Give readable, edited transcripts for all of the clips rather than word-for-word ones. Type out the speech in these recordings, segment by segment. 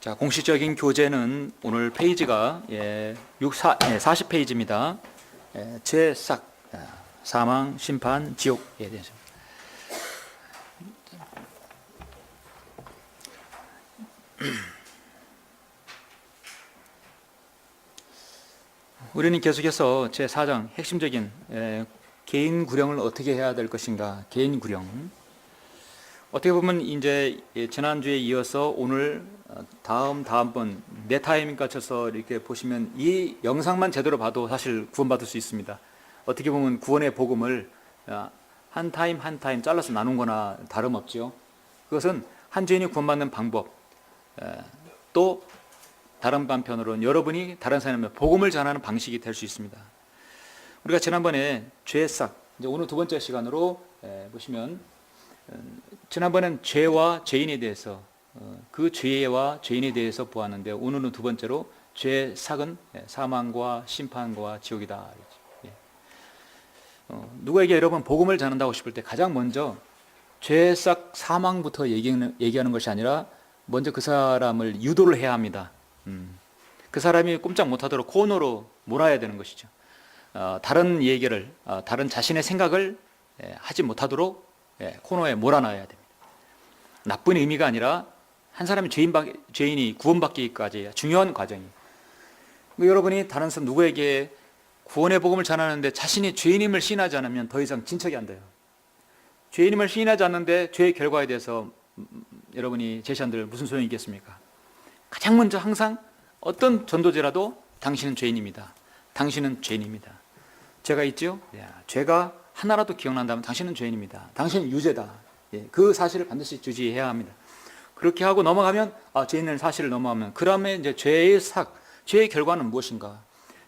자, 공식적인 교재는 오늘 페이지가 40페이지입니다. 죄싹, 사망, 심판, 지옥에 대해서. 우리는 계속해서 제4장 핵심적인 개인 구령을 어떻게 해야 될 것인가, 개인 구령. 어떻게 보면 이제 지난주에 이어서 오늘 다음번 네 타임 갇혀서 이렇게 보시면 이 영상만 제대로 봐도 사실 구원받을 수 있습니다. 어떻게 보면 구원의 복음을 한 타임 잘라서 나눈 거나 다름없죠. 그것은 한 죄인이 구원받는 방법, 또 다른 반편으로는 여러분이 다른 사람에게 복음을 전하는 방식이 될 수 있습니다. 우리가 지난번에 죄싹, 이제 오늘 두 번째 시간으로 보시면 지난번엔 죄와 죄인에 대해서 그 죄와 죄인에 대해서 보았는데 오늘은 두 번째로 죄삭은 사망과 심판과 지옥이다. 누구에게 여러분 복음을 전한다고 싶을 때 가장 먼저 죄삭 사망부터 얘기하는 것이 아니라 먼저 그 사람을 유도를 해야 합니다. 그 사람이 꼼짝 못하도록 코너로 몰아야 되는 것이죠. 다른 얘기를, 다른 자신의 생각을 하지 못하도록 코너에 몰아넣어야 됩니다. 나쁜 의미가 아니라 한 사람이 죄인이 구원받기까지 중요한 과정이. 여러분이 다른 사람 누구에게 구원의 복음을 전하는데 자신이 죄인임을 시인하지 않으면 더 이상 진척이 안 돼요. 죄인임을 시인하지 않는데 죄의 결과에 대해서 여러분이 제시한들 무슨 소용이 있겠습니까? 가장 먼저 항상 어떤 전도제라도 당신은 죄인입니다. 당신은 죄인입니다. 죄가 있죠? 죄가 하나라도 기억난다면 당신은 죄인입니다. 당신은 유죄다. 그 사실을 반드시 주지해야 합니다. 그렇게 하고 넘어가면 죄인의 사실을 넘어가면 그 다음에 이제 죄의 죄의 결과는 무엇인가?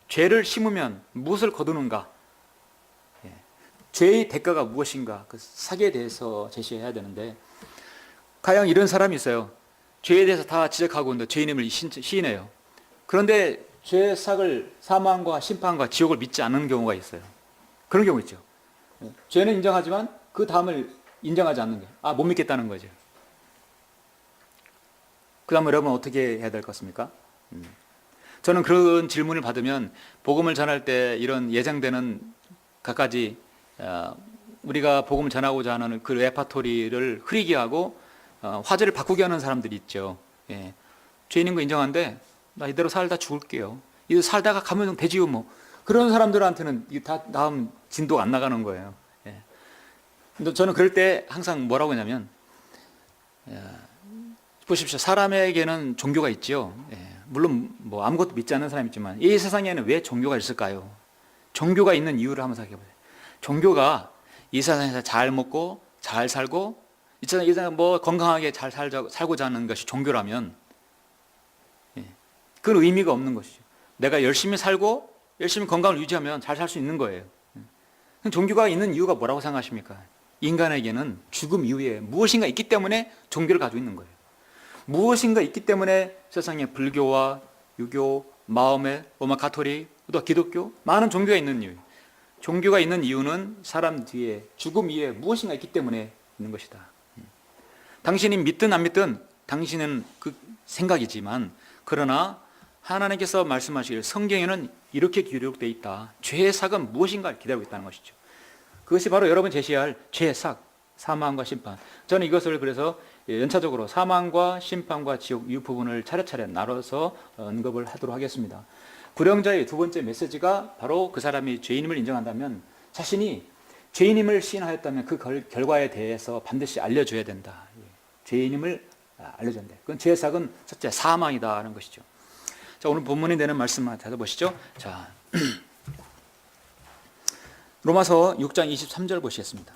죄를 심으면 무엇을 거두는가? 죄의 대가가 무엇인가? 그 삭에 대해서 제시해야 되는데 가령 이런 사람이 있어요. 죄에 대해서 다 지적하고 있는데 죄인임을 시인해요. 그런데 죄의 삭을 사망과 심판과 지옥을 믿지 않는 경우가 있어요. 그런 경우 있죠. 죄는 인정하지만 그 다음을 인정하지 않는 게 못 믿겠다는 거죠. 그 다음에 여러분 어떻게 해야 될 것 같습니까? 저는 그런 질문을 받으면 복음을 전할 때 이런 예상되는 갖가지 우리가 복음을 전하고자 하는 그 레파토리를 흐리게 하고 화제를 바꾸게 하는 사람들이 있죠. 죄인인 거 인정하는데 나 이대로 살다 죽을게요. 이거 살다가 가면 되지요 뭐. 그런 사람들한테는 다음 진도가 안 나가는 거예요. 근데 저는 그럴 때 항상 뭐라고 하냐면 보십시오. 사람에게는 종교가 있죠. 물론 뭐 아무것도 믿지 않는 사람이 있지만 이 세상에는 왜 종교가 있을까요? 종교가 있는 이유를 한번 생각해 보세요. 종교가 이 세상에서 잘 먹고 잘 살고 이 세상에 뭐 건강하게 잘 살고자 하는 것이 종교라면 그건 의미가 없는 것이죠. 내가 열심히 살고 열심히 건강을 유지하면 잘 살 수 있는 거예요. 종교가 있는 이유가 뭐라고 생각하십니까? 인간에게는 죽음 이후에 무엇인가 있기 때문에 종교를 가지고 있는 거예요. 무엇인가 있기 때문에 세상에 불교와 유교, 마호메, 로마 가톨릭, 또 기독교 많은 종교가 있는 이유. 종교가 있는 이유는 사람 뒤에 죽음 이후에 무엇인가 있기 때문에 있는 것이다. 당신이 믿든 안 믿든 당신은 그 생각이지만 그러나 하나님께서 말씀하시길 성경에는 이렇게 기록되어 있다. 죄의 삭은 무엇인가를 기다리고 있다는 것이죠. 그것이 바로 여러분 제시할 죄의 삭, 사망과 심판. 저는 이것을 그래서 연차적으로 사망과 심판과 지옥 이 부분을 차례차례 나눠서 언급을 하도록 하겠습니다. 구령자의 두 번째 메시지가 바로 그 사람이 죄인임을 인정한다면 자신이 죄인임을 시인하였다면 그 결과에 대해서 반드시 알려줘야 된다. 죄인임을 알려줘야 된다. 그건 죄의 삭은 첫째 사망이다 하는 것이죠. 자, 오늘 본문이 되는 말씀만 찾아보시죠. 자, 로마서 6장 23절 보시겠습니다.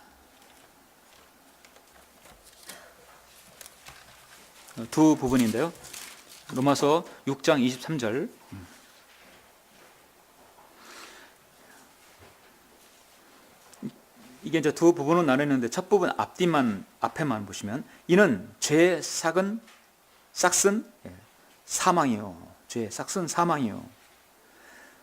두 부분인데요. 로마서 6장 23절. 이게 이제 두 부분으로 나뉘는데 첫 부분 앞에만 보시면 이는 죄의 삭은 사망이요. 죄의 삭은 사망이요.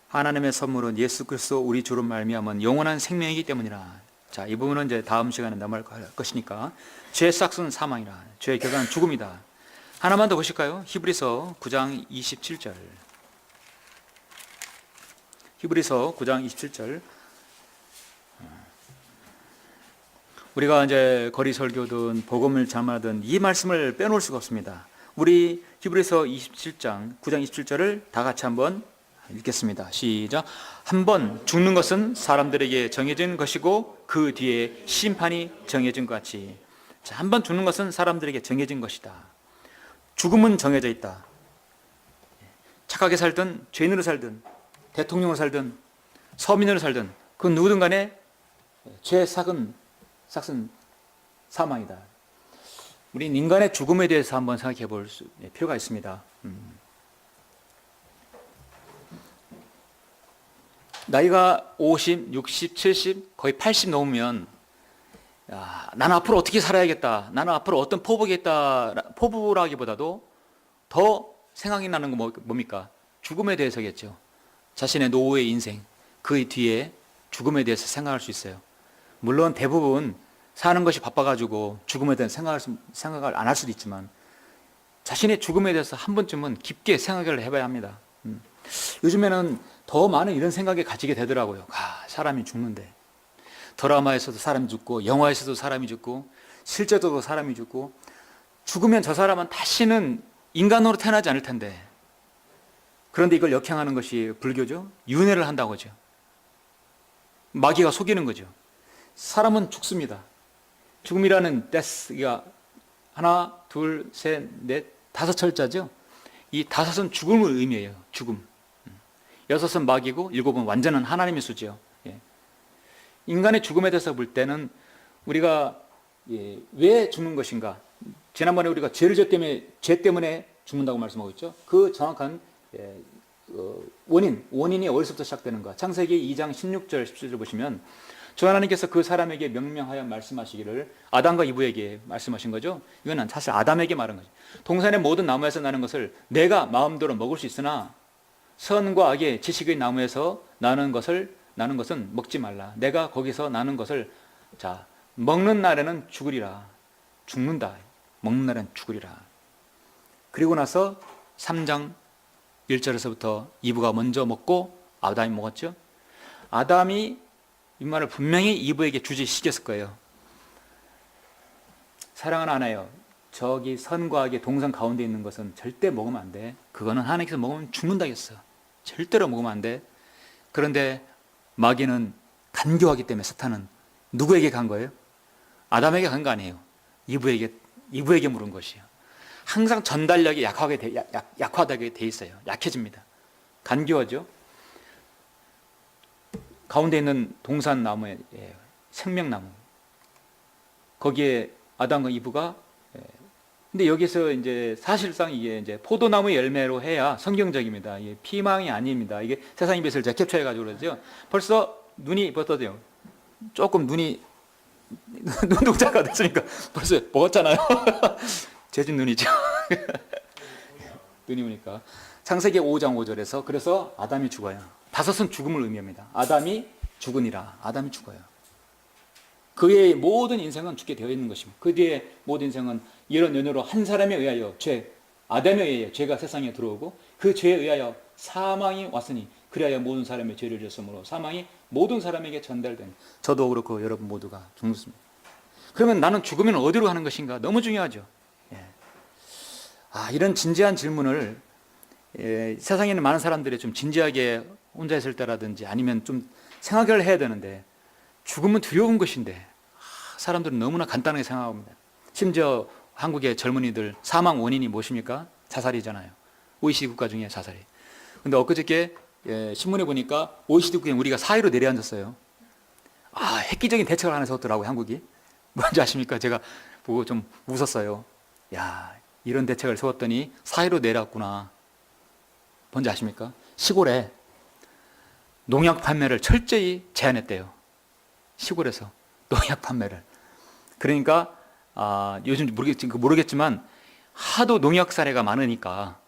하나님의 선물은 예수 그리스도 우리 주로 말미암은 영원한 생명이기 때문이라. 자, 이 부분은 이제 다음 시간에 넘어갈 것이니까 죄의 삭은 사망이라. 죄의 결과는 죽음이다. 하나만 더 보실까요? 히브리서 9장 27절. 히브리서 9장 27절. 우리가 이제 거리 설교든 복음을 전하든 이 말씀을 빼놓을 수가 없습니다. 우리 히브리서 27장 9장 27절을 다 같이 한번 읽겠습니다. 시작. 한 번 죽는 것은 사람들에게 정해진 것이고 그 뒤에 심판이 정해진 것 같이. 자, 한 번 죽는 것은 사람들에게 정해진 것이다. 죽음은 정해져 있다. 착하게 살든 죄인으로 살든 대통령으로 살든 서민으로 살든 그 누구든 간에 죄 삭은 사망이다. 우린 인간의 죽음에 대해서 한번 생각해 볼 필요가 있습니다. 나이가 50, 60, 70, 거의 80 넘으면 나는 앞으로 어떻게 살아야겠다. 나는 앞으로 어떤 포부라기보다도 더 생각이 나는 건 뭡니까? 죽음에 대해서겠죠. 자신의 노후의 인생, 그 뒤에 죽음에 대해서 생각할 수 있어요. 물론 대부분 사는 것이 바빠가지고 죽음에 대한 생각을 안 할 수도 있지만 자신의 죽음에 대해서 한 번쯤은 깊게 생각을 해봐야 합니다. 요즘에는 더 많은 이런 생각을 가지게 되더라고요. 사람이 죽는데 드라마에서도 사람이 죽고 영화에서도 사람이 죽고 실제로도 사람이 죽고 죽으면 저 사람은 다시는 인간으로 태어나지 않을 텐데 그런데 이걸 역행하는 것이 불교죠. 윤회를 한다고 하죠. 마귀가 속이는 거죠. 사람은 죽습니다. 죽음이라는 데스가 하나, 둘, 셋, 넷, 다섯 철자죠. 이 다섯은 죽음을 의미해요. 죽음. 여섯은 마귀고 일곱은 완전한 하나님의 수죠. 인간의 죽음에 대해서 볼 때는 우리가 왜 죽는 것인가? 지난번에 우리가 죄 때문에 죽는다고 말씀하고 있죠. 그 정확한 원인이 어디서부터 시작되는가? 창세기 2장 16절 17절 보시면 주 하나님께서 그 사람에게 명명하여 말씀하시기를 아담과 이브에게 말씀하신 거죠. 이거는 사실 아담에게 말한 거죠. 동산의 모든 나무에서 나는 것을 내가 마음대로 먹을 수 있으나 선과 악의 지식의 나무에서 나는 것은 먹지 말라. 내가 거기서 나는 것을 먹는 날에는 죽으리라. 죽는다. 먹는 날에는 죽으리라. 그리고 나서 3장 1절에서부터 이브가 먼저 먹고 아담이 먹었죠. 아담이 이 말을 분명히 이브에게 주지시켰을 거예요. 사랑하는 아내요, 저기 선과 악의 동산 가운데 있는 것은 절대 먹으면 안 돼. 그거는 하나님께서 먹으면 죽는다겠어. 절대로 먹으면 안 돼. 그런데 마귀는 간교하기 때문에 사탄은 누구에게 간 거예요? 아담에게 간 거 아니에요. 이브에게 물은 것이에요. 항상 전달력이 약화되게 돼 있어요. 약해집니다. 간교하죠. 가운데 있는 동산 나무에 생명나무, 거기에 아담과 이브가 근데 여기서 이제 사실상 이게 이제 포도나무 열매로 해야 성경적입니다. 이게 피망이 아닙니다. 이게 세상의 빛을 제가 캡처해가지고 그러죠. 벌써 눈이 벗어져요. 조금 눈이 눈동자가 됐으니까 벌써 먹었잖아요. 제진 눈이죠. 눈이 오니까 창세기 5장 5절에서 그래서 아담이 죽어요. 다섯은 죽음을 의미합니다. 아담이 죽으니라. 아담이 죽어요. 그의 모든 인생은 죽게 되어 있는 것입니다. 그 뒤에 모든 인생은 이런 연유로 한 사람에 의하여 아담에 의하여 죄가 세상에 들어오고 그 죄에 의하여 사망이 왔으니 그리하여 모든 사람의 죄를 졌으므로 사망이 모든 사람에게 전달된 저도 그렇고 여러분 모두가 죽습니다. 그러면 나는 죽으면 어디로 가는 것인가? 너무 중요하죠. 이런 진지한 질문을 세상에 있는 많은 사람들이 좀 진지하게 혼자 있을 때라든지 아니면 좀 생각을 해야 되는데 죽음은 두려운 것인데 사람들은 너무나 간단하게 생각합니다. 심지어 한국의 젊은이들 사망 원인이 무엇입니까? 자살이잖아요. OECD 국가 중에 자살이. 근데 엊그저께 신문에 보니까 OECD 국가에 우리가 4위로 내려앉았어요. 획기적인 대책을 하나 세웠더라고요, 한국이. 뭔지 아십니까? 제가 보고 좀 웃었어요. 이런 대책을 세웠더니 4위로 내려왔구나. 뭔지 아십니까? 시골에 농약 판매를 철저히 제한했대요. 시골에서 농약 판매를. 그러니까 요즘 모르겠지만 하도 농약 사례가 많으니까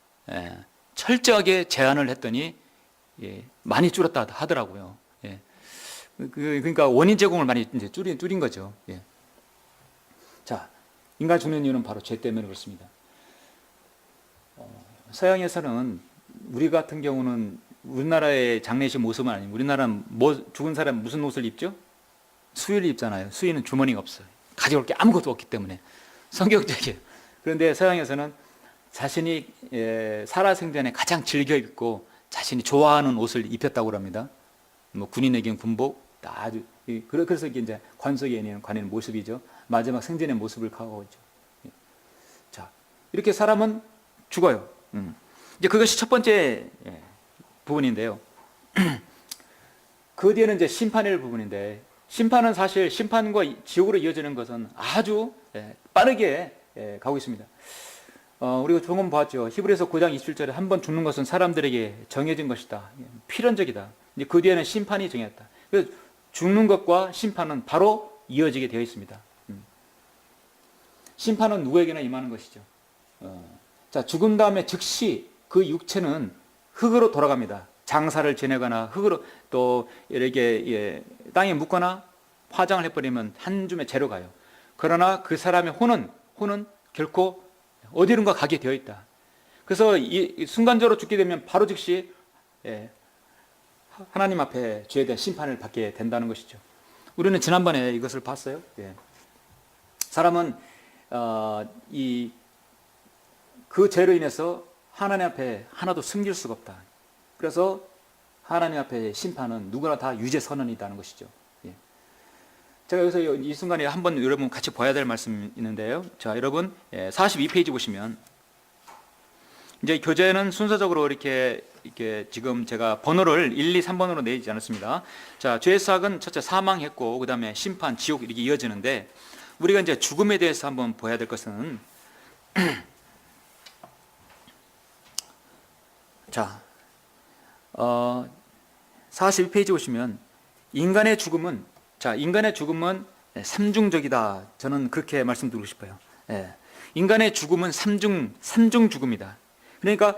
철저하게 제한을 했더니 많이 줄었다 하더라고요. 그러니까 원인 제공을 많이 이제 줄인 거죠. 자, 인간 죽는 이유는 바로 죄 때문에 그렇습니다. 서양에서는 우리 같은 경우는 우리나라의 장례식 모습은 아니고 우리나라는 죽은 사람 무슨 옷을 입죠? 수의를 입잖아요. 수의는 주머니가 없어요. 가져올 게 아무것도 없기 때문에 성경적이에요. 그런데 서양에서는 자신이 살아생전에 가장 즐겨 입고 자신이 좋아하는 옷을 입혔다고 합니다. 뭐 군인에게는 군복, 아주 그래서 이게 이제 관속에 관인 모습이죠. 마지막 생전의 모습을 가고 있죠. 자, 이렇게 사람은 죽어요. 이제 그것이 첫 번째 부분인데요. 그 뒤에는 이제 심판일 부분인데, 심판은 사실 심판과 지옥으로 이어지는 것은 아주 빠르게 가고 있습니다. 우리가 조금 봤죠. 히브리서 9장 27절에 한 번 죽는 것은 사람들에게 정해진 것이다. 필연적이다. 이제 그 뒤에는 심판이 정했다. 그래서 죽는 것과 심판은 바로 이어지게 되어 있습니다. 심판은 누구에게나 임하는 것이죠. 자, 죽은 다음에 즉시 그 육체는 흙으로 돌아갑니다. 장사를 지내거나 흙으로 또 이렇게 땅에 묻거나 화장을 해버리면 한 줌의 재로 가요. 그러나 그 사람의 혼은 결코 어디론가 가게 되어 있다. 그래서 이 순간적으로 죽게 되면 바로 즉시 하나님 앞에 죄에 대한 심판을 받게 된다는 것이죠. 우리는 지난번에 이것을 봤어요. 사람은 그 죄로 인해서 하나님 앞에 하나도 숨길 수가 없다. 그래서 하나님 앞에 심판은 누구나 다 유죄선언이라는 것이죠. 제가 여기서 이 순간에 한번 여러분 같이 봐야 될 말씀이 있는데요. 자, 여러분 42페이지 보시면 이제 교재는 순서적으로 이렇게 지금 제가 번호를 1, 2, 3번으로 내지 않았습니다. 자, 죄의 삭은 첫째 사망했고 그 다음에 심판, 지옥 이렇게 이어지는데, 우리가 이제 죽음에 대해서 한번 봐야 될 것은 자, 42페이지 보시면 인간의 죽음은 삼중적이다. 저는 그렇게 말씀드리고 싶어요. 인간의 죽음은 삼중 죽음이다. 그러니까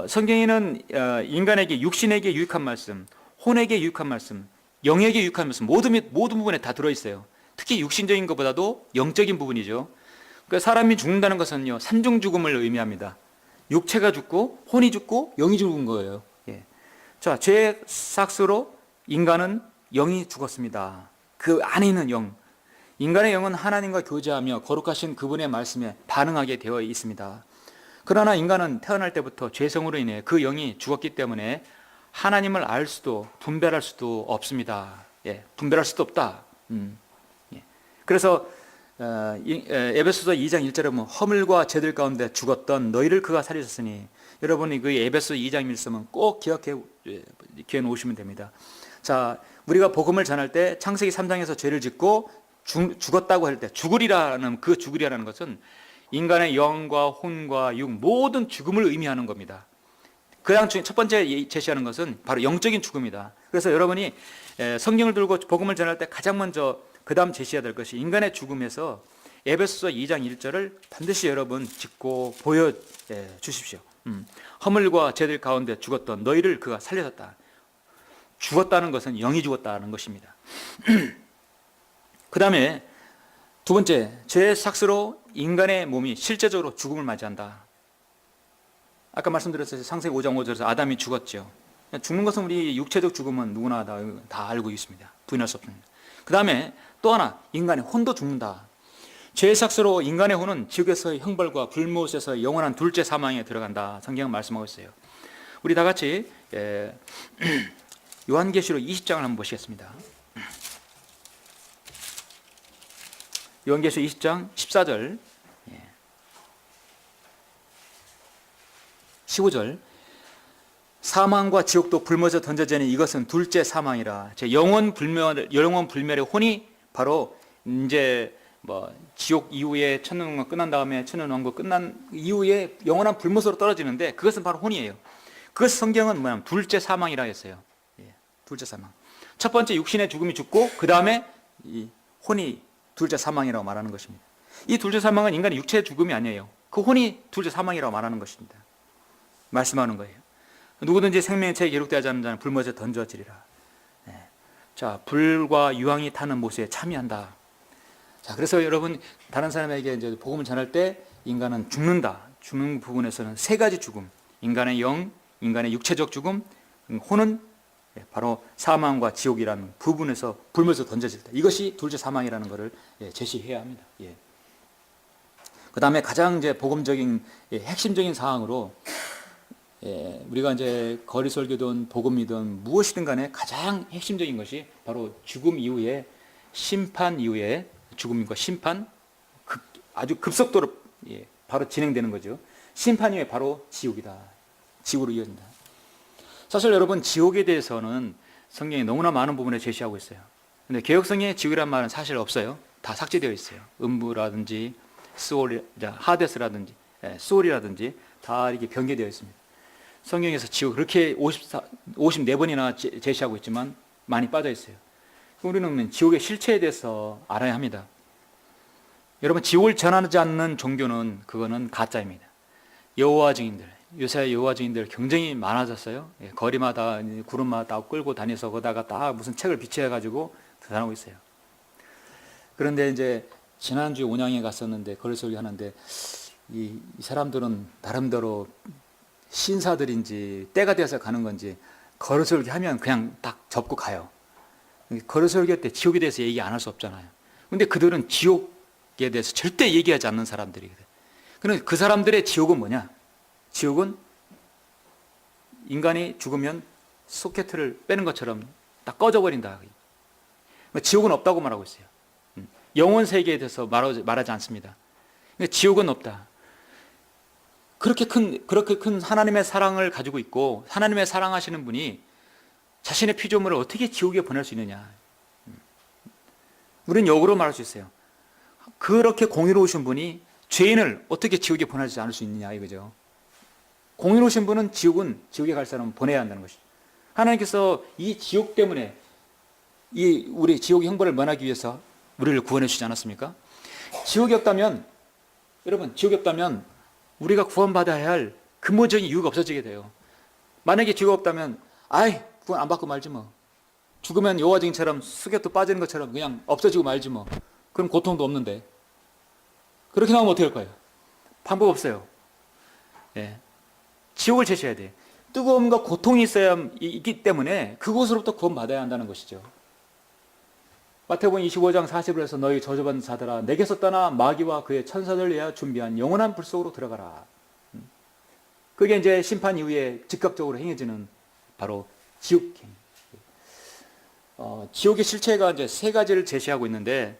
성경에는 인간에게, 육신에게 유익한 말씀, 혼에게 유익한 말씀, 영에게 유익한 말씀 모든 부분에 다 들어있어요. 특히 육신적인 것보다도 영적인 부분이죠. 그러니까 사람이 죽는다는 것은요, 삼중 죽음을 의미합니다. 육체가 죽고 혼이 죽고 영이 죽은 거예요. 자, 죄의 삭스로 인간은 영이 죽었습니다. 그 안에 있는 영, 인간의 영은 하나님과 교제하며 거룩하신 그분의 말씀에 반응하게 되어 있습니다. 그러나 인간은 태어날 때부터 죄성으로 인해 그 영이 죽었기 때문에 하나님을 알 수도 분별할 수도 없습니다. 분별할 수도 없다. 그래서 에베소서 2장 1절에 보면 허물과 죄들 가운데 죽었던 너희를 그가 살리셨으니, 여러분이 그 에베소 2장 말씀은 꼭 기억해 놓으시면 됩니다. 자, 우리가 복음을 전할 때 창세기 3장에서 죄를 짓고 죽었다고 할 때 죽으리라는 것은 인간의 영과 혼과 육 모든 죽음을 의미하는 겁니다. 그다음 첫 번째 제시하는 것은 바로 영적인 죽음이다. 그래서 여러분이 성경을 들고 복음을 전할 때 가장 먼저 그 다음 제시해야 될 것이 인간의 죽음에서 에베소서 2장 1절을 반드시 여러분 짚고 보여주십시오. 허물과 죄들 가운데 죽었던 너희를 그가 살려줬다. 죽었다는 것은 영이 죽었다는 것입니다. 그 다음에 두 번째, 죄의 삭스로 인간의 몸이 실제적으로 죽음을 맞이한다. 아까 말씀드렸어요. 창세기 5장 5절에서 아담이 죽었죠. 죽는 것은 우리 육체적 죽음은 누구나 다 알고 있습니다. 부인할 수 없습니다. 그 다음에 또 하나, 인간의 혼도 죽는다. 죄의 삭스로 인간의 혼은 지옥에서의 형벌과 불못에서 영원한 둘째 사망에 들어간다. 성경은 말씀하고 있어요. 우리 다 같이 요한계시록 20장을 한번 보시겠습니다. 요한계시록 20장 14절 15절 사망과 지옥도 불못에 던져지니 이것은 둘째 사망이라. 영원 불멸의 혼이 바로 이제 지옥 이후에 천년왕국 끝난 다음에 천년왕국 끝난 이후에 영원한 불못으로 떨어지는데, 그것은 바로 혼이에요. 그것을 성경은 뭐냐면 둘째 사망이라 했어요. 둘째 사망. 첫 번째 육신의 죽음이 죽고 그 다음에 이 혼이 둘째 사망이라고 말하는 것입니다. 이 둘째 사망은 인간의 육체의 죽음이 아니에요. 그 혼이 둘째 사망이라고 말하는 것입니다. 말씀하는 거예요. 누구든지 생명의 책에 기록되지 않은 자는 불못에 던져지리라. 자, 불과 유황이 타는 못에 참여한다. 자, 그래서 여러분 다른 사람에게 이제 복음을 전할 때 인간은 죽는다. 죽는 부분에서는 세 가지 죽음, 인간의 영, 인간의 육체적 죽음, 혼은 바로 사망과 지옥이라는 부분에서 불면서 던져질 때, 이것이 둘째 사망이라는 것을 제시해야 합니다. 그 다음에 가장 이제 복음적인 핵심적인 사항으로 우리가 이제 거리 설교든 복음이든 무엇이든 간에 가장 핵심적인 것이 바로 죽음 이후에 심판 이후에 죽음과 심판, 아주 급속도로 바로 진행되는 거죠. 심판 이후에 바로 지옥이다. 지옥으로 이어진다. 사실 여러분, 지옥에 대해서는 성경이 너무나 많은 부분에 제시하고 있어요. 근데 개역성경에 지옥이란 말은 사실 없어요. 다 삭제되어 있어요. 음부라든지 스올, 하데스라든지 스올이라든지 다 이렇게 변개되어 있습니다. 성경에서 지옥 그렇게 54번이나 제시하고 있지만 많이 빠져 있어요. 우리는 지옥의 실체에 대해서 알아야 합니다. 여러분, 지옥을 전하지 않는 종교는 그거는 가짜입니다. 여호와 증인들, 요새 여호와 증인들 굉장히 많아졌어요. 거리마다 구름마다 끌고 다녀서 거다가 다 무슨 책을 비치해가지고 전하고 있어요. 그런데 이제 지난주에 온양에 갔었는데 거리 설교 하는데 이 사람들은 나름대로 신사들인지 때가 돼서 가는 건지 거리 설교 하면 그냥 딱 접고 가요. 거리 설교 때 지옥에 대해서 얘기 안 할 수 없잖아요. 근데 그들은 지옥에 대해서 절대 얘기하지 않는 사람들이거든. 그런데 그 사람들의 지옥은 뭐냐? 지옥은 인간이 죽으면 소켓을 빼는 것처럼 딱 꺼져버린다. 지옥은 없다고 말하고 있어요. 영혼 세계에 대해서 말하지 않습니다. 지옥은 없다. 그렇게 큰 하나님의 사랑을 가지고 있고 하나님의 사랑하시는 분이 자신의 피조물을 어떻게 지옥에 보낼 수 있느냐? 우리는 역으로 말할 수 있어요. 그렇게 공의로우신 분이 죄인을 어떻게 지옥에 보내지 않을 수 있느냐 이거죠. 공의로우신 분은 지옥에 갈 사람은 보내야 한다는 것이죠. 하나님께서 이 지옥 때문에 우리 지옥의 형벌을 면하기 위해서 우리를 구원해 주지 않았습니까? 지옥이 없다면, 여러분, 지옥이 없다면 우리가 구원받아야 할 근본적인 이유가 없어지게 돼요. 만약에 지옥이 없다면 구원 안 받고 말지 뭐. 죽으면 여호와 증인처럼 수개도 빠지는 것처럼 그냥 없어지고 말지 뭐. 그럼 고통도 없는데. 그렇게 나오면 어떻게 할 거예요? 방법 없어요. 지옥을 제시해야 돼. 뜨거움과 고통이 있기 때문에 그곳으로부터 구원받아야 한다는 것이죠. 마태복음 25장 40절에서 너희 저주받은 자들아 내게서 떠나 마귀와 그의 천사들 위하여 준비한 영원한 불 속으로 들어가라. 그게 이제 심판 이후에 즉각적으로 행해지는 바로 지옥 행위. 지옥의 실체가 이제 세 가지를 제시하고 있는데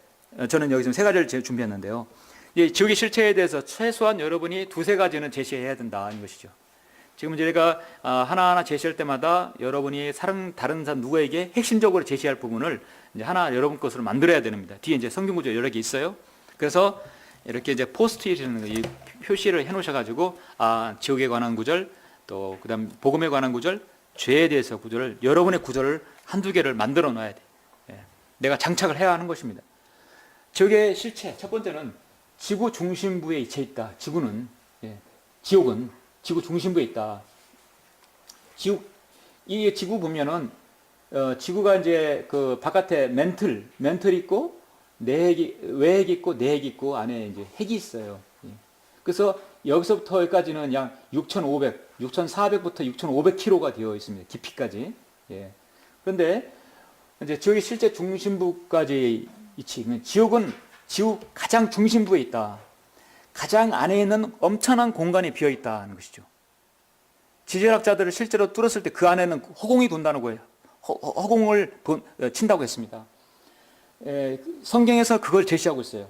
저는 여기 지금 세 가지를 준비했는데요. 이 지옥의 실체에 대해서 최소한 여러분이 두세 가지는 제시해야 된다는 것이죠. 지금 저희가 하나하나 제시할 때마다 여러분이 다른 사람 누구에게 핵심적으로 제시할 부분을 이제 하나 여러분 것으로 만들어야 됩니다. 뒤에 이제 성경 구절 여러 개 있어요. 그래서 이렇게 이제 포스트잇이라는 이 표시를 해놓으셔가지고 지옥에 관한 구절, 또 그다음 복음에 관한 구절, 죄에 대해서 구절을 여러분의 구절을 한두 개를 만들어 놔야 돼. 내가 장착을 해야 하는 것입니다. 지옥의 실체 첫 번째는 지구 중심부에 위치해 있다. 지옥은 지구 중심부에 있다. 이 지구 보면은 지구가 이제 그 바깥에 멘틀 있고 외핵이 있고 내핵이 있고 안에 이제 핵이 있어요. 그래서 여기서부터 여기까지는 약 6,400부터 6,500km가 되어 있습니다. 깊이까지. 그런데 이제 지옥의 실제 중심부까지 위치. 지옥은 지구 가장 중심부에 있다. 가장 안에 있는 엄청난 공간이 비어 있다는 것이죠. 지질학자들을 실제로 뚫었을 때 그 안에는 허공이 돈다는 거예요. 허공을 친다고 했습니다. 성경에서 그걸 제시하고 있어요.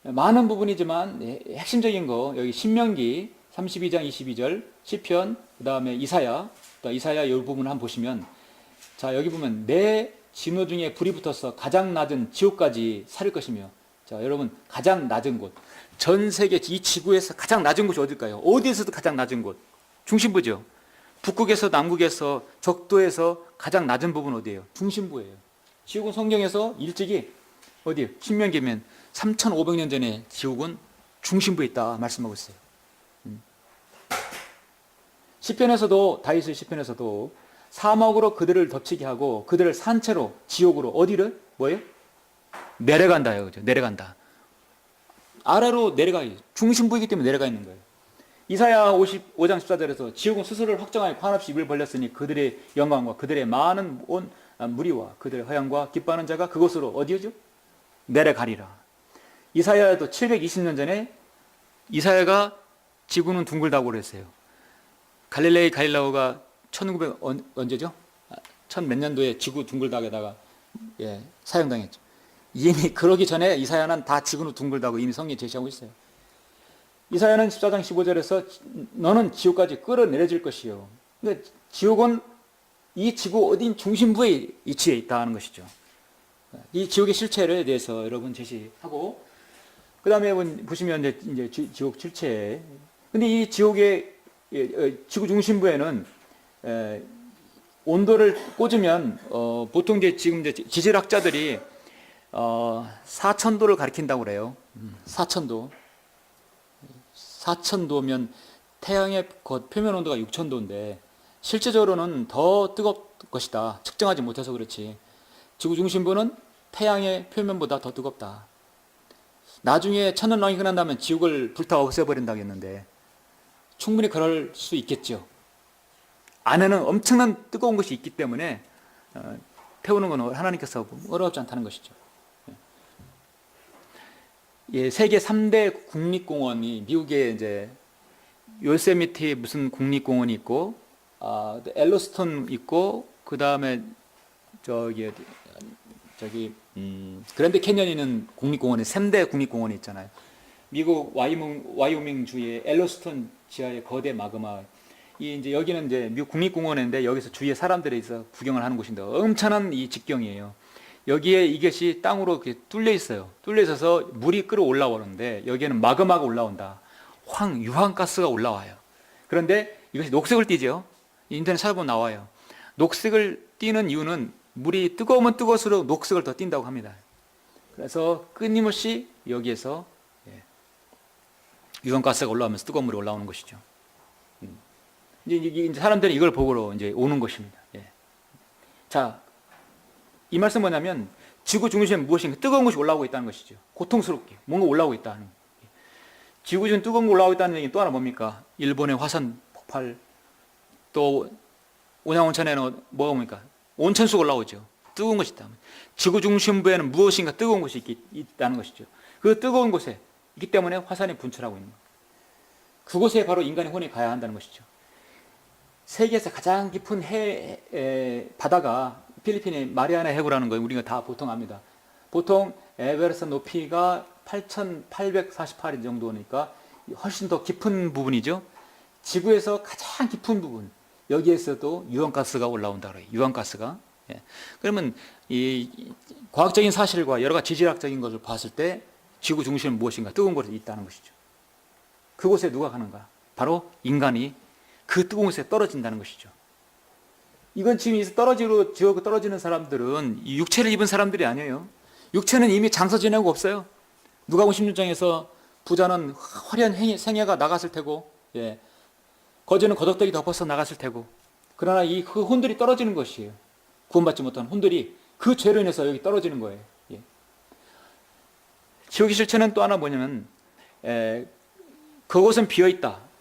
많은 부분이지만 핵심적인 거 여기 신명기 32장 22절, 시편, 그 다음에 이사야 이 부분을 한번 보시면 자 여기 보면 내 진호 중에 불이 붙어서 가장 낮은 지옥까지 사릴 것이며 자 여러분 가장 낮은 곳 전 세계 이 지구에서 가장 낮은 곳이 어딜까요? 어디에서도 가장 낮은 곳 중심부죠. 북극에서 남극에서 적도에서 가장 낮은 부분 어디예요? 중심부예요. 지옥은 성경에서 일찍이 어디예요? 신명기면 3,500년 전에 지옥은 중심부에 있다 말씀하고 있어요. 시편에서도 다윗의 시편에서도 사막으로 그들을 덮치게 하고 그들을 산채로 지옥으로 어디를 뭐예요? 내려간다요. 그죠? 내려간다. 아래로 내려가요. 중심부이기 때문에 내려가 있는 거예요. 이사야 55장 14절에서 지옥은 스스로를 확정하여 한없이 입을 벌렸으니 그들의 영광과 그들의 많은 온 무리와 그들의 허양과 기뻐하는 자가 그곳으로 어디오죠? 내려가리라. 이사야도 720년 전에 이사야가 지구는 둥글다고 그랬어요. 갈릴레이 갈릴레오가 1900 언제죠? 1000몇 년도에 지구 둥글다에다가 사용당했죠. 이미 그러기 전에 이사야는 다 지구는 둥글다고 이미 성경에 제시하고 있어요. 이사야는 14장 15절에서 너는 지옥까지 끌어내려질 것이요. 그러니까 지옥은 이 지구 어딘 중심부에 위치해 있다 하는 것이죠. 이 지옥의 실체에 대해서 여러분 제시하고, 그 다음에 보시면 이제 지옥 실체. 근데 이 지옥의 지구 중심부에는 온도를 꽂으면 보통 이제 지금 이제 지질학자들이 4000도를 가리킨다고 그래요. 4000도. 4000도면 태양의 표면 온도가 6000도인데 실제적으로는 더 뜨거울 것이다. 측정하지 못해서 그렇지. 지구 중심부는 태양의 표면보다 더 뜨겁다. 나중에 천연왕이 끝난다면 지옥을 불타 없애버린다고 했는데 충분히 그럴 수 있겠죠. 안에는 엄청난 뜨거운 것이 있기 때문에 태우는 건 하나님께서 어렵지 않다는 것이죠. 세계 3대 국립공원이 미국에 이제 요세미티 무슨 국립공원이 있고, 엘로스톤 있고, 그 다음에 그랜드 캐년이 있는 국립공원에 3대 국립공원이 있잖아요. 미국 와이오밍 주의 엘로스톤 지하의 거대 마그마. 이제 여기는 이제 미국 국립공원인데 여기서 주위에 사람들이 있어 구경을 하는 곳인데 엄청난 이 직경이에요. 여기에 이것이 땅으로 이렇게 뚫려 있어요. 뚫려 있어서 물이 끓어 올라오는데 여기에는 마그마가 올라온다. 유황가스가 올라와요. 그런데 이것이 녹색을 띠죠. 인터넷 찾아보면 나와요. 녹색을 띠는 이유는 물이 뜨거우면 뜨거울수록 녹색을 더 띈다고 합니다. 그래서 끊임없이 여기에서 유황가스가 올라오면서 뜨거운 물이 올라오는 것이죠. 이제 사람들이 이걸 보고 이제 오는 것입니다. 자, 이 말씀 뭐냐면 지구 중심에 무엇인가 뜨거운 것이 올라오고 있다는 것이죠. 고통스럽게 뭔가 올라오고 있다는. 지구 중에 뜨거운 거 올라오고 있다는 얘기는 또 하나 뭡니까? 일본의 화산 폭발, 또 온양온천에는 뭐가 뭡니까? 온천수가 올라오죠. 뜨거운 것이 있다. 지구 중심부에는 무엇인가 뜨거운 것이 있다는 것이죠. 그 뜨거운 곳에 있기 때문에 화산이 분출하고 있는 거예요. 그곳에 바로 인간의 혼이 가야 한다는 것이죠. 세계에서 가장 깊은 바다가 필리핀의 마리아나 해구라는 거 우리가 다 보통 압니다. 보통 에베레스트 높이가 8,848인 정도니까 훨씬 더 깊은 부분이죠. 지구에서 가장 깊은 부분, 여기에서도 유황가스가 올라온다 그래요. 유황가스가. 그러면 이 과학적인 사실과 여러 가지 지질학적인 것을 봤을 때 지구 중심은 무엇인가? 뜨거운 곳에 있다는 것이죠. 그곳에 누가 가는가? 바로 인간이 그 뜨거운 곳에 떨어진다는 것이죠. 이건 지금 지옥에 떨어지는 사람들은 육체를 입은 사람들이 아니에요. 육체는 이미 장서 지내고 없어요. 누가복음 16장에서 부자는 화려한 생애가 나갔을 테고, 거지는 거덕대기 덮어서 나갔을 테고, 그러나 그 혼들이 떨어지는 것이에요. 구원받지 못한 혼들이 그 죄로 인해서 여기 떨어지는 거예요. 지옥의 실체는 또 하나 뭐냐면 그곳은 비어있다.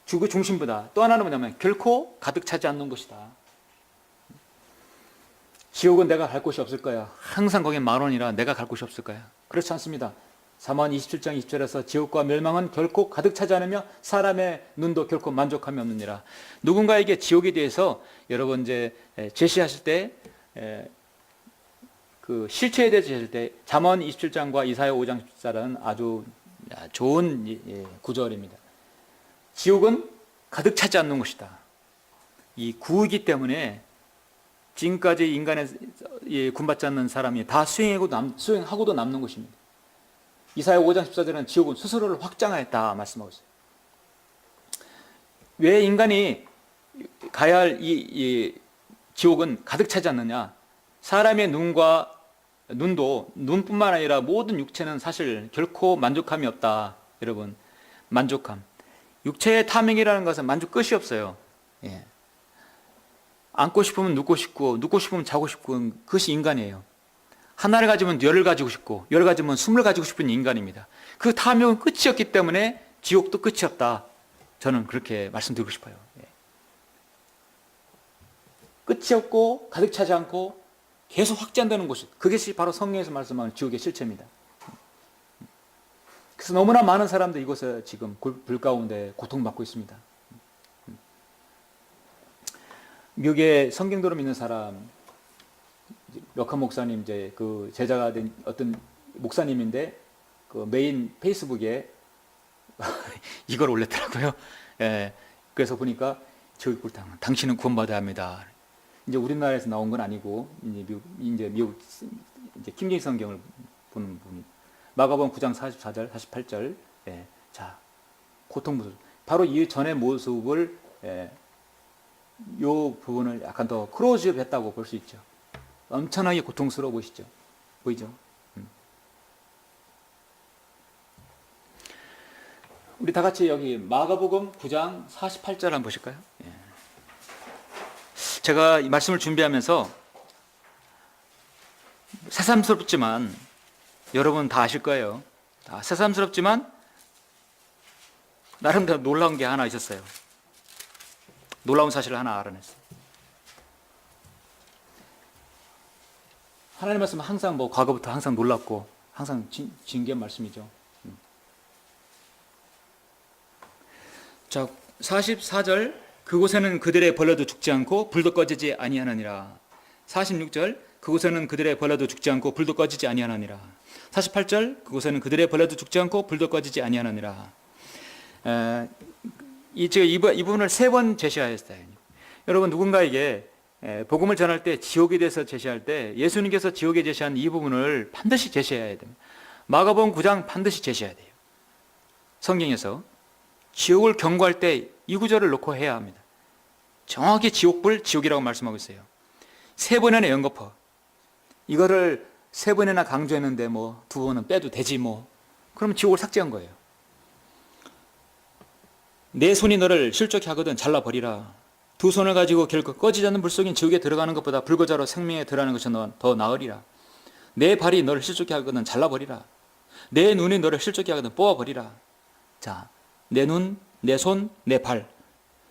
지구 중심부다. 또 하나는 뭐냐면 결코 가득 차지 않는 곳이다. 지옥은 내가 갈 곳이 없을 거야. 항상 거긴 만원이라 내가 갈 곳이 없을 거야. 그렇지 않습니다. 사마음 27장 20절에서 지옥과 멸망은 결코 가득 차지 않으며 사람의 눈도 결코 만족함이 없느니라. 누군가에게 지옥에 대해서 여러분 이제 제시하실 때 그 실체에 대해서 제시할 때 잠언 27장과 이사야 5장 14절은 아주 좋은 구절입니다. 지옥은 가득 차지 않는 것이다. 이 구이기 때문에 지금까지 인간의 구원받지 않는 사람이 다 수행하고도 남는 것입니다. 이사야 5장 14절은 지옥은 스스로를 확장하였다 말씀하고 있어요. 왜 인간이 가야 할 이 지옥은 가득 차지 않느냐? 사람의 눈도 눈뿐만 아니라 모든 육체는 사실 결코 만족함이 없다. 여러분, 만족함. 육체의 탐욕이라는 것은 만족 끝이 없어요. 앉고 싶으면 눕고 싶고, 눕고 싶으면 자고 싶고, 그것이 인간이에요. 하나를 가지면 열을 가지고 싶고, 열을 가지면 숨을 가지고 싶은 인간입니다. 그 탐욕은 끝이 없기 때문에 지옥도 끝이 없다. 저는 그렇게 말씀드리고 싶어요. 예. 끝이 없고 가득 차지 않고 계속 확장되는 곳이, 그것이 바로 성경에서 말씀하는 지옥의 실체입니다. 그래서 너무나 많은 사람들이 이곳에 지금 불 가운데 고통받고 있습니다. 미국의 성경도로 믿는 사람, 럭한 목사님, 이제 그 제자가 된 어떤 목사님인데, 그 메인 페이스북에 이걸 올렸더라고요. 예. 그래서 보니까 저기 꿀탕, 당신은 구원받아야 합니다. 이제 우리나라에서 나온 건 아니고, 이제 미국 이제 킹제임스 성경을 보는 분이, 마가복음 9장 44절, 48절, 예. 자, 고통 모습. 바로 이 전의 모습을, 예. 요 부분을 약간 더 크로즈업 했다고 볼 수 있죠. 엄청나게 고통스러워 보이시죠? 보이죠? 우리 다 같이 여기 마가복음 9장 48절 한번 보실까요? 예. 제가 이 말씀을 준비하면서 새삼스럽지만 여러분 다 아실 거예요. 다 새삼스럽지만 나름대로 놀라운 게 하나 있었어요. 놀라운 사실을 하나 알아냈어요. 하나님 말씀은 항상 뭐 과거부터 항상 놀랍고 항상 진귀한 말씀이죠. 자, 44절, 그곳에는 그들의 벌레도 죽지 않고 불도 꺼지지 아니하느니라. 46절, 그곳에는 그들의 벌레도 죽지 않고 불도 꺼지지 아니하느니라. 48절, 그곳에는 그들의 벌레도 죽지 않고 불도 꺼지지 아니하느니라. 이 부분을 3번 제시하였어요. 여러분, 누군가에게 복음을 전할 때, 지옥에 대해서 제시할 때 예수님께서 지옥에 제시한 이 부분을 반드시 제시해야 됩니다. 마가복음 9장 반드시 제시해야 돼요. 성경에서 지옥을 경고할 때 이 구절을 놓고 해야 합니다. 정확히 지옥불, 지옥이라고 말씀하고 있어요. 3번이나 연거푸. 이거를 3번이나 강조했는데 뭐 2번은 빼도 되지 뭐. 그러면 지옥을 삭제한 거예요. 내 손이 너를 실족케 하거든 잘라버리라. 2 손을 가지고 결코 꺼지지 않는 불 속인 지옥에 들어가는 것보다 불거자로 생명에 들어가는 것이 더 나으리라. 내 발이 너를 실족케 하거든 잘라버리라. 내 눈이 너를 실족케 하거든 뽑아버리라. 자, 내 눈, 내 손, 내 발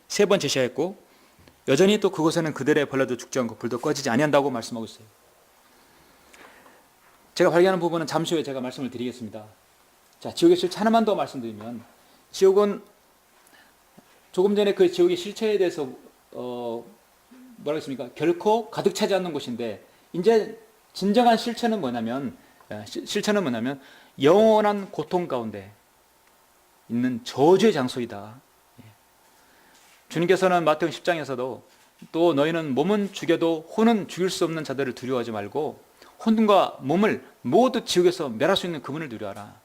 3번 제시했고, 여전히 또 그곳에는 그들의 벌레도 죽지 않고 불도 꺼지지 아니한다고 말씀하고 있어요. 제가 발견하는 부분은 잠시 후에 제가 말씀을 드리겠습니다. 자, 지옥의 실체 하나만 더 말씀드리면, 지옥은 조금 전에 그 지옥의 실체에 대해서 뭐라 했습니까? 결코 가득 차지 않는 곳인데, 이제 진정한 실체는 뭐냐면 영원한 고통 가운데 있는 저주의 장소이다. 주님께서는 마태복음 10장에서도 또 너희는 몸은 죽여도 혼은 죽일 수 없는 자들을 두려워하지 말고 혼과 몸을 모두 지옥에서 멸할 수 있는 그분을 두려워하라.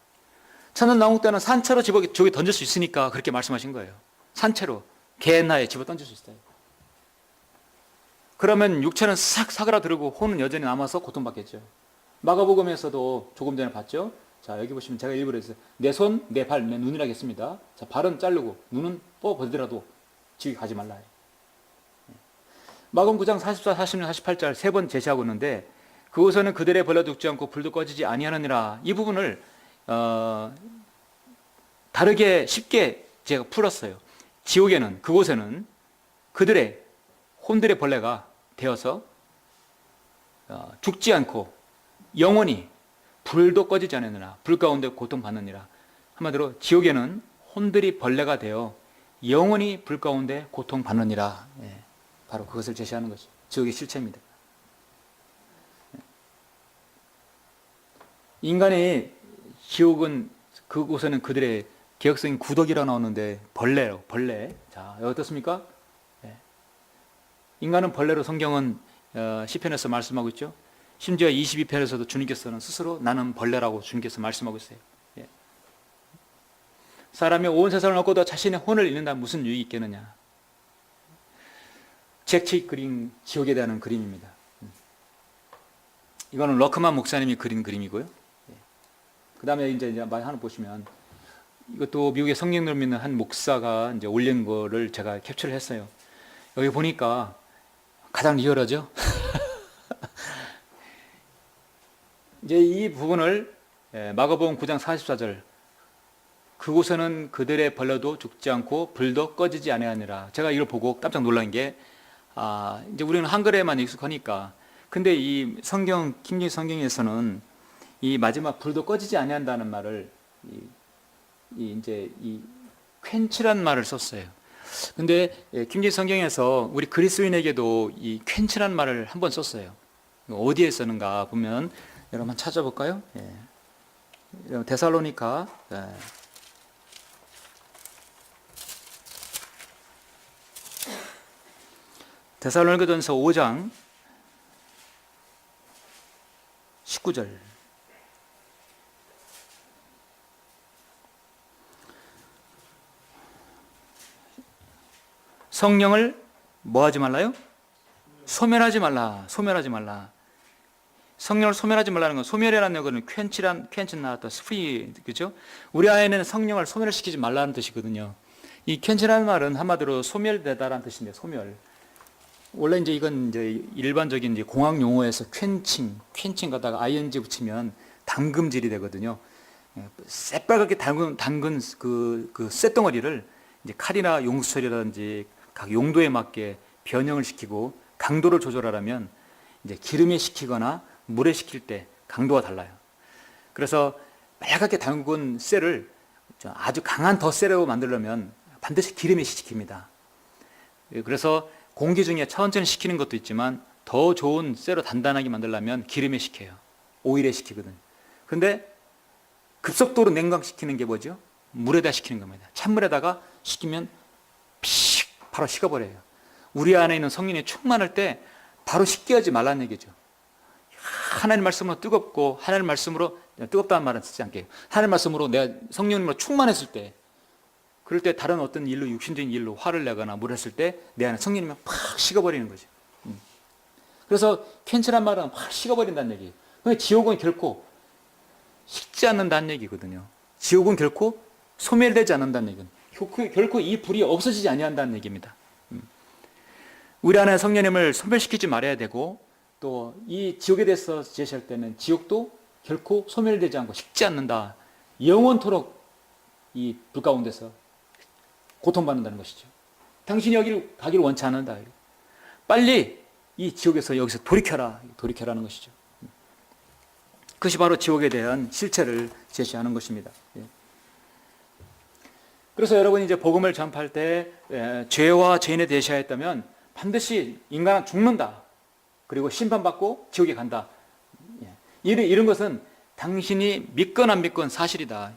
천년 왕국 때는 산채로 지옥에 던질 수 있으니까 그렇게 말씀하신 거예요. 산채로 개나에 집어 던질 수 있어요. 그러면 육체는 싹 사그라들고 혼은 여전히 남아서 고통받겠죠. 마가복음에서도 조금 전에 봤죠. 자, 여기 보시면 제가 일부러 했어요. 내 손, 내 발, 내 눈이라고 했습니다. 자, 발은 자르고 눈은 뽑아버리더라도 지옥에 가지 말라. 마가복음 9장 44, 46, 48절 3번 제시하고 있는데, 그곳에는 그들의 벌레도 죽지 않고 불도 꺼지지 아니하느니라. 이 부분을 다르게 쉽게 제가 풀었어요. 지옥에는, 그곳에는 그들의 혼들의 벌레가 되어서 죽지 않고 영원히 불도 꺼지지 않느니라. 불 가운데 고통받느니라. 한마디로 지옥에는 혼들이 벌레가 되어 영원히 불 가운데 고통받느니라. 예, 바로 그것을 제시하는 것이 지옥의 실체입니다. 인간의 지옥은, 그곳에는 그들의 개혁성인 구더기라 나오는데 벌레로, 벌레. 자, 어떻습니까? 예. 인간은 벌레로 성경은 시편에서 말씀하고 있죠. 심지어 22편에서도 주님께서는 스스로 나는 벌레라고 주님께서 말씀하고 있어요. 예. 사람이 온 세상을 얻고도 자신의 혼을 잃는다면 무슨 유익이 있겠느냐. 잭치 그린 지옥에 대한 그림입니다. 이거는 러크만 목사님이 그린 그림이고요. 예. 그 다음에 이제 하나 보시면, 이것도 미국의 성경을 믿는 한 목사가 이제 올린 거를 제가 캡처를 했어요. 여기 보니까 가장 리얼하죠? 이제 이 부분을 마가복음 9장 44절 그곳에는 그들의 벌레도 죽지 않고 불도 꺼지지 아니하니라. 제가 이걸 보고 깜짝 놀란 게 이제 우리는 한글에만 익숙하니까, 근데 이 성경 킹제임스 성경에서는 이 마지막 불도 꺼지지 아니한다는 말을 이제 이 퀸치란 말을 썼어요. 근데 킹제임스 성경에서 우리 그리스도인에게도 이 퀸치란 말을 한번 썼어요. 어디에 쓰는가 보면 여러분 찾아볼까요? 예. 데살로니가 데살로니가전서 5장 19절. 성령을 뭐 하지 말라요? 소멸하지 말라. 소멸하지 말라. 성령을 소멸하지 말라는 건, 소멸이라는 것은 퀸치 나왔다. 스프리, 그죠? 우리 안에는 성령을 소멸시키지 말라는 뜻이거든요. 이 퀸치라는 말은 한마디로 소멸되다라는 뜻인데, 소멸. 원래 이제 이건 이제 일반적인 이제 공학 용어에서 퀸칭 가다가 ing 붙이면 담금질이 되거든요. 새빨갛게 담근 그 쇳덩어리를 이제 칼이나 용수철이라든지 각 용도에 맞게 변형을 시키고 강도를 조절하려면 이제 기름에 식히거나 물에 식힐 때 강도가 달라요. 그래서 빨갛게 담근 쇠를 아주 강한 덧쇠로 만들려면 반드시 기름에 식힙니다. 그래서 공기 중에 천천히 식히는 것도 있지만 더 좋은 쇠로 단단하게 만들려면 기름에 식혀요. 오일에 식히거든요. 근데 급속도로 냉각시키는 게 뭐죠? 물에다 식히는 겁니다. 찬물에다가 식히면 픽 바로 식어버려요. 우리 안에 있는 성령이 충만할 때 바로 식게 하지 말라는 얘기죠. 하나님 말씀으로 뜨겁고, 하나님 말씀으로, 뜨겁다는 말은 쓰지 않게요. 하나님 말씀으로 내가 성령님으로 충만했을 때, 그럴 때 다른 어떤 일로, 육신적인 일로 화를 내거나 뭘 했을 때 내 안에 성령님이 팍 식어버리는 거죠. 그래서 캔슬한 말은 팍 식어버린다는 얘기예요. 그러니까 지옥은 결코 식지 않는다는 얘기거든요. 지옥은 결코 소멸되지 않는다는 얘기는, 결코 이 불이 없어지지 아니한다는 얘기입니다. 우리 안에 성령님을 소멸시키지 말아야 되고, 또 이 지옥에 대해서 제시할 때는 지옥도 결코 소멸되지 않고 식지 않는다. 영원토록 이 불 가운데서 고통받는다는 것이죠. 당신이 여기를 가기를 원치 않는다. 빨리 이 지옥에서 여기서 돌이켜라는 것이죠. 그것이 바로 지옥에 대한 실체를 제시하는 것입니다. 그래서 여러분이 이제 복음을 전파할 때 죄와 죄인에 대시하였다면 반드시 인간은 죽는다. 그리고 심판받고 지옥에 간다. 이런 것은 당신이 믿건 안 믿건 사실이다.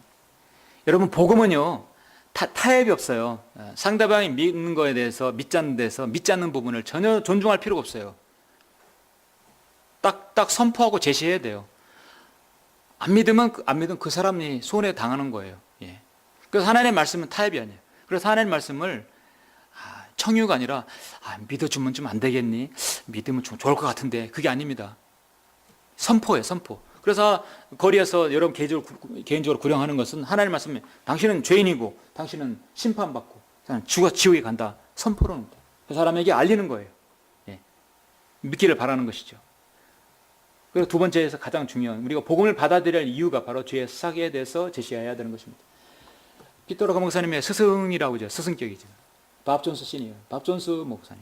여러분, 복음은요, 타협이 없어요. 상대방이 믿는 거에 대해서, 믿지 않는 부분을 전혀 존중할 필요가 없어요. 딱 선포하고 제시해야 돼요. 안 믿으면 그 사람이 손해 당하는 거예요. 그래서 하나님의 말씀은 타협이 아니에요. 그래서 하나님의 말씀을 청유가 아니라 믿어주면 좀 안 되겠니? 믿으면 좀 좋을 것 같은데, 그게 아닙니다. 선포예요, 선포. 그래서 거리에서 여러분 개인적으로 구령하는 것은 하나님 말씀에 당신은 죄인이고 당신은 심판받고 지옥에 간다. 선포를 합니다. 그 사람에게 알리는 거예요. 믿기를 바라는 것이죠. 그리고 두 번째에서 가장 중요한, 우리가 복음을 받아들여야 할 이유가 바로 죄의 사기에 대해서 제시해야 되는 것입니다. 피토라 목사님의 스승이라고 하죠. 스승격이죠. 밥 존스 시니어, 밥 존스 목사님.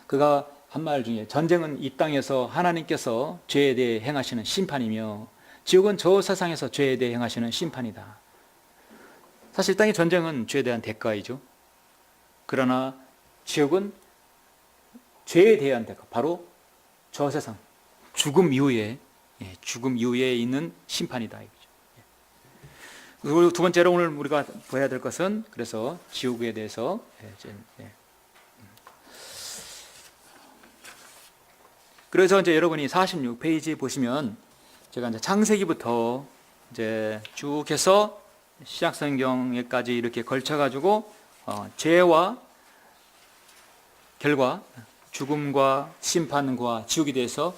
그가 한 말 중에, 전쟁은 이 땅에서 하나님께서 죄에 대해 행하시는 심판이며 지옥은 저 세상에서 죄에 대해 행하시는 심판이다. 사실 땅의 전쟁은 죄에 대한 대가이죠. 그러나 지옥은 죄에 대한 대가, 바로 저 세상, 죽음 이후에 있는 심판이다. 그리고 두 번째로 오늘 우리가 봐야 될 것은, 그래서 지옥에 대해서, 그래서 이제 여러분이 46페이지 보시면 제가 이제 창세기부터 이제 쭉 해서 신약성경에까지 이렇게 걸쳐가지고 죄와 결과, 죽음과 심판과 지옥에 대해서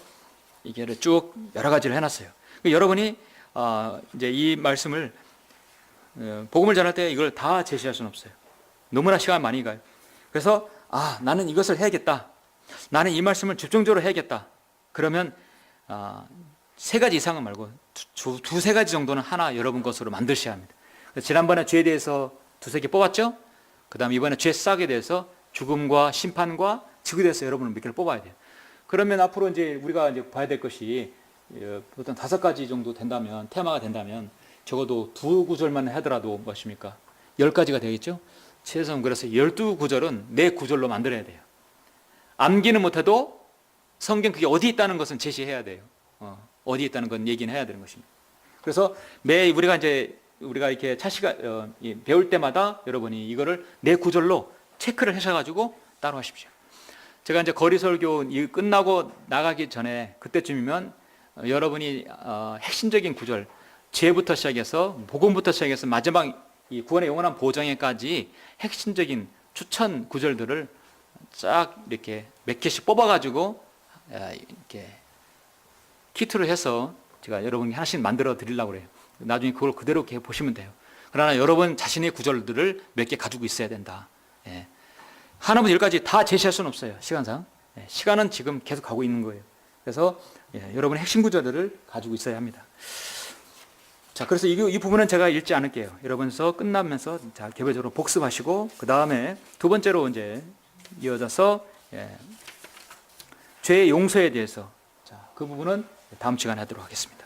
이게 쭉 여러 가지를 해놨어요. 여러분이 이제 이 말씀을 복음을 전할 때 이걸 다 제시할 수는 없어요. 너무나 시간 많이 가요. 그래서 나는 이것을 해야겠다. 나는 이 말씀을 집중적으로 해야겠다. 그러면 세 가지 이상은 말고 두세 가지 정도는 하나 여러분 것으로 만드셔야 합니다. 지난번에 죄에 대해서 두세 개 뽑았죠? 그 다음에 이번에 죄 싹에 대해서 죽음과 심판과 즉에 대해서 여러분은 몇 개를 뽑아야 돼요. 그러면 앞으로 이제 우리가 이제 봐야 될 것이 보통 5가지 정도 된다면, 테마가 된다면 적어도 2구절만 하더라도 무엇입니까? 10가지가 되겠죠? 최소한 그래서 12구절은 내 구절로 만들어야 돼요. 암기는 못해도 성경 그게 어디 있다는 것은 제시해야 돼요. 어디 있다는 건 얘기는 해야 되는 것입니다. 그래서 매 우리가 이렇게 배울 때마다 여러분이 이거를 내 구절로 체크를 하셔가지고 따라하십시오. 제가 이제 거리 설교 끝나고 나가기 전에 그때쯤이면 여러분이 핵심적인 구절, 죄부터 시작해서 복음부터 시작해서 마지막 이 구원의 영원한 보장에까지 핵심적인 추천 구절들을 쫙 이렇게 몇 개씩 뽑아가지고 이렇게 키트를 해서 제가 여러분이 하나씩 만들어 드리려고 그래요. 나중에 그걸 그대로 이렇게 보시면 돼요. 그러나 여러분 자신의 구절들을 몇 개 가지고 있어야 된다. 하나부터 10까지 다 제시할 수는 없어요. 시간상. 시간은 지금 계속 가고 있는 거예요. 그래서 여러분의 핵심 구절들을 가지고 있어야 합니다. 자, 그래서 이 부분은 제가 읽지 않을게요. 여러분서 끝나면서 자, 개별적으로 복습하시고 그 다음에 두 번째로 이제 이어져서 죄의 용서에 대해서 자, 그 부분은 다음 시간에 하도록 하겠습니다.